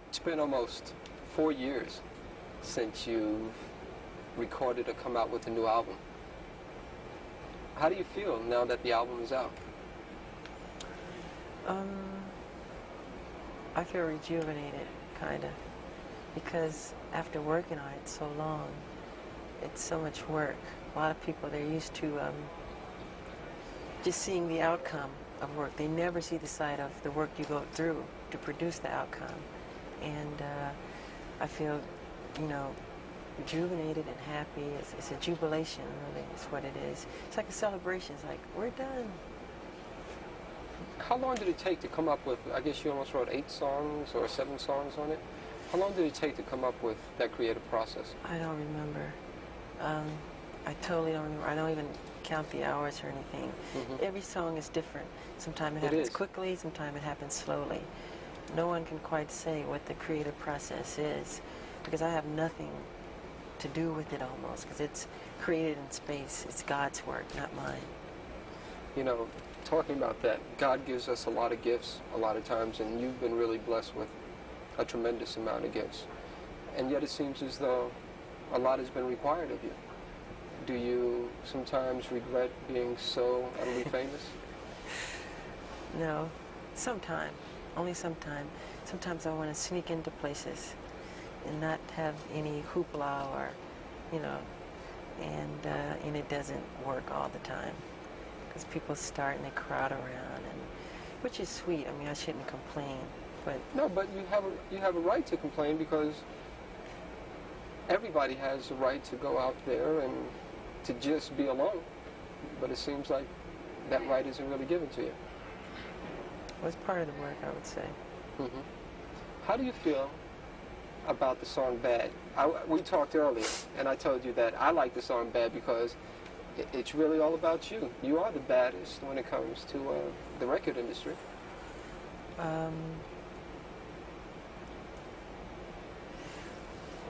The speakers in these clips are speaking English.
It's been almost 4 years since you've recorded or come out with a new album. How do you feel now that the album is out? I feel rejuvenated, kind of, because after working on it so long, it's so much work. A lot of people, they're used to just seeing the outcome of work. They never see the side of the work you go through to produce the outcome. And I feel, rejuvenated and happy. It's a jubilation, really, is what it is. It's like a celebration. It's like, we're done. How long did it take to come up with, I guess you almost wrote 8 songs or 7 songs on it? How long did it take to come up with that creative process? I don't remember. I totally don't remember. I don't even count the hours or anything. Every song is different. Sometimes it happens quickly, sometimes it happens slowly. No one can quite say what the creative process is, because I have nothing to do with it almost, because it's created in space. It's God's work, not mine. You know, talking about that, God gives us a lot of gifts a lot of times, and you've been really blessed with a tremendous amount of gifts. And yet it seems as though a lot has been required of you. Do you sometimes regret being so utterly famous? No, sometimes. Only sometimes. Sometimes I want to sneak into places and not have any hoopla or, and it doesn't work all the time. Because people start and they crowd around, and which is sweet. I mean, I shouldn't complain, but no, but you have a right to complain, because everybody has a right to go out there and to just be alone. But it seems like that right isn't really given to you. Well, it's part of the work, I would say. How do you feel about the song Bad? We talked earlier, and I told you that I like the song Bad because it's really all about you. You are the baddest when it comes to the record industry.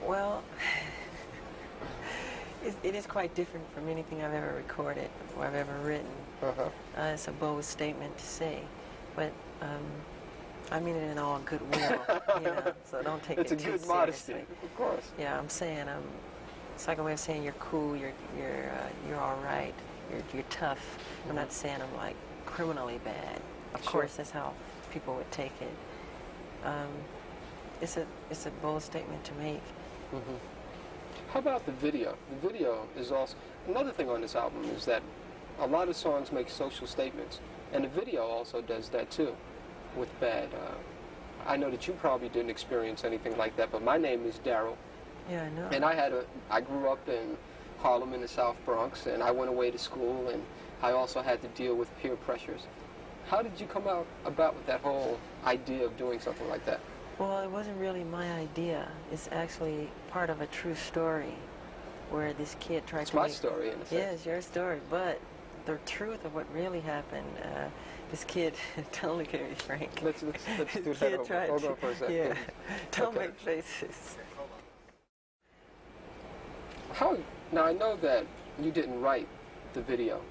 Well, it is quite different from anything I've ever recorded or I've ever written. It's a bold statement to say, but I mean it in all goodwill, so don't take it too seriously. It's a good modesty, of course. Yeah, I'm saying it's like a way of saying you're cool, you're all right, you're tough. I'm not saying I'm like criminally bad. Of course, that's how people would take it. It's a bold statement to make. How about the video? The video is also another thing on this album, is that a lot of songs make social statements, and the video also does that too. With Bad, I know that you probably didn't experience anything like that, but my name is Daryl. Yeah, I know. And I grew up in Harlem in the South Bronx, and I went away to school, and I also had to deal with peer pressures. How did you come about with that whole idea of doing something like that? Well, it wasn't really my idea. It's actually part of a true story where this kid tried to make... It's my story, in a sense. Yeah, it's your story, but the truth of what really happened, this kid, don't look at me, Frank. Let's do that. Hold on for a second. Yeah, don't make faces. Now, I know that you didn't write the video,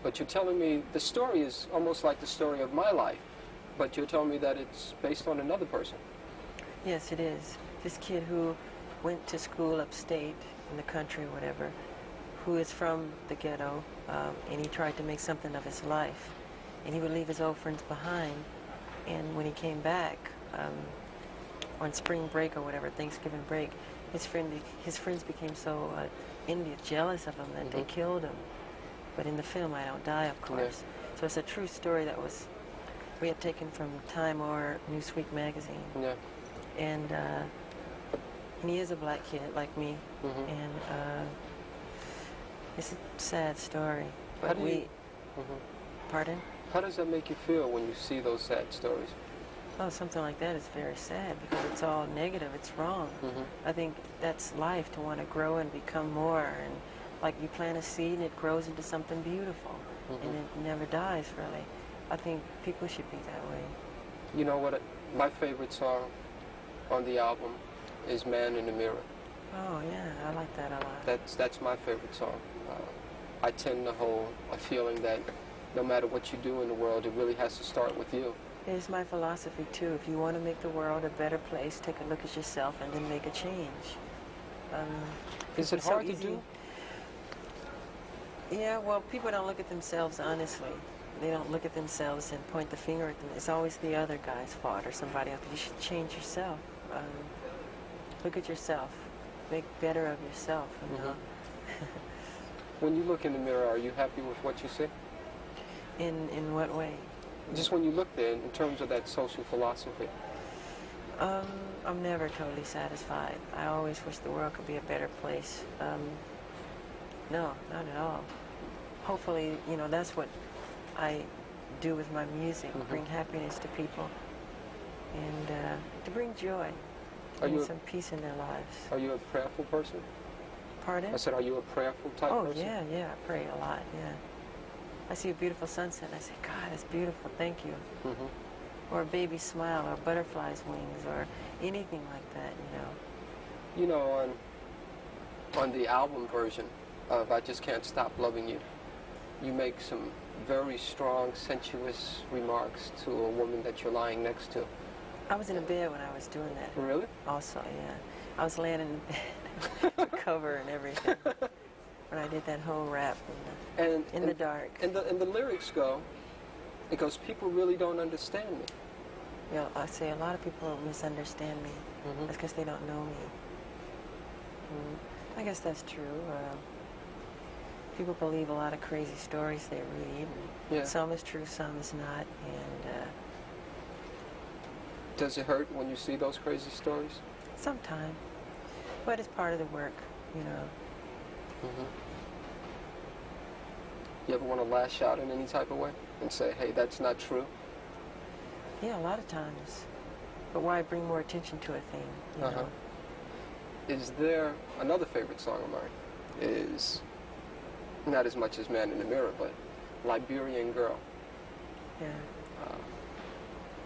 but you're telling me the story is almost like the story of my life, but you're telling me that it's based on another person. Yes, it is. This kid who went to school upstate in the country, whatever, who is from the ghetto, and he tried to make something of his life. And he would leave his old friends behind, and when he came back on spring break or whatever, Thanksgiving break, his friends became so jealous of him that they killed him. But in the film, I don't die, of course. Yeah. So it's a true story that we had taken from Time or Newsweek magazine. Yeah. And he is a black kid like me, and it's a sad story. But pardon? How does that make you feel when you see those sad stories? Oh, something like that is very sad because it's all negative. It's wrong. I think that's life, to want to grow and become more. And like you plant a seed and it grows into something beautiful, and it never dies, really. I think people should be that way. You know what? My favorite song on the album is Man in the Mirror. Oh, yeah, I like that a lot. That's my favorite song. I tend to hold a feeling that no matter what you do in the world, it really has to start with you. It's my philosophy too. If you want to make the world a better place, take a look at yourself and then make a change. Is it it's so hard to easy. do? Yeah, well, people don't look at themselves honestly. They don't look at themselves and point the finger at them. It's always the other guy's fault or somebody else. You should change yourself. Look at yourself. Make better of yourself, you know. When you look in the mirror, are you happy with what you see? In what way? Just when you look there, in terms of that social philosophy. I'm never totally satisfied. I always wish the world could be a better place. No, not at all. Hopefully, you know, that's what I do with my music, bring happiness to people and to bring joy and some peace in their lives. Are you a prayerful person? Pardon? I said, are you a prayerful type person? Oh, yeah, I pray a lot, yeah. I see a beautiful sunset and I say, God, it's beautiful, thank you. Or a baby smile, or butterfly's wings, or anything like that, you know. You know, on the album version of I Just Can't Stop Loving You, you make some very strong, sensuous remarks to a woman that you're lying next to. I was in a bed when I was doing that. Really? Also, yeah. I was laying in the bed, the cover and everything, when I did that whole rap in the dark. And the lyrics go, it goes, people really don't understand me. Yeah, I say a lot of people misunderstand me. That's because they don't know me. I guess that's true. People believe a lot of crazy stories they read. Yeah. Some is true, some is not. And does it hurt when you see those crazy stories? sometimes. But it's part of the work, you know. You ever want to lash out in any type of way and say, hey, that's not true? Yeah, a lot of times. But why bring more attention to a thing, you know? Is there another favorite song of mine? Is not as much as Man in the Mirror, but Liberian Girl. Yeah.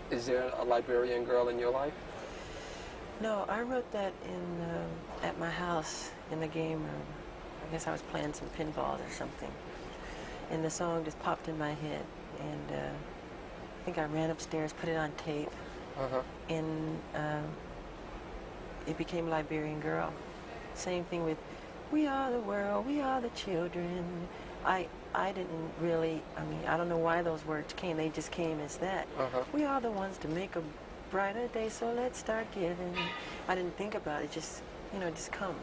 Is there a Liberian girl in your life? No, I wrote that at my house in the game room. I guess I was playing some pinballs or something. And the song just popped in my head. And I think I ran upstairs, put it on tape. And it became Liberian Girl. Same thing with We Are the World, We Are the Children. I didn't really, I mean, I don't know why those words came. They just came as that. We are the ones to make a brighter day, so let's start giving. I didn't think about it. Just, you know, just comes.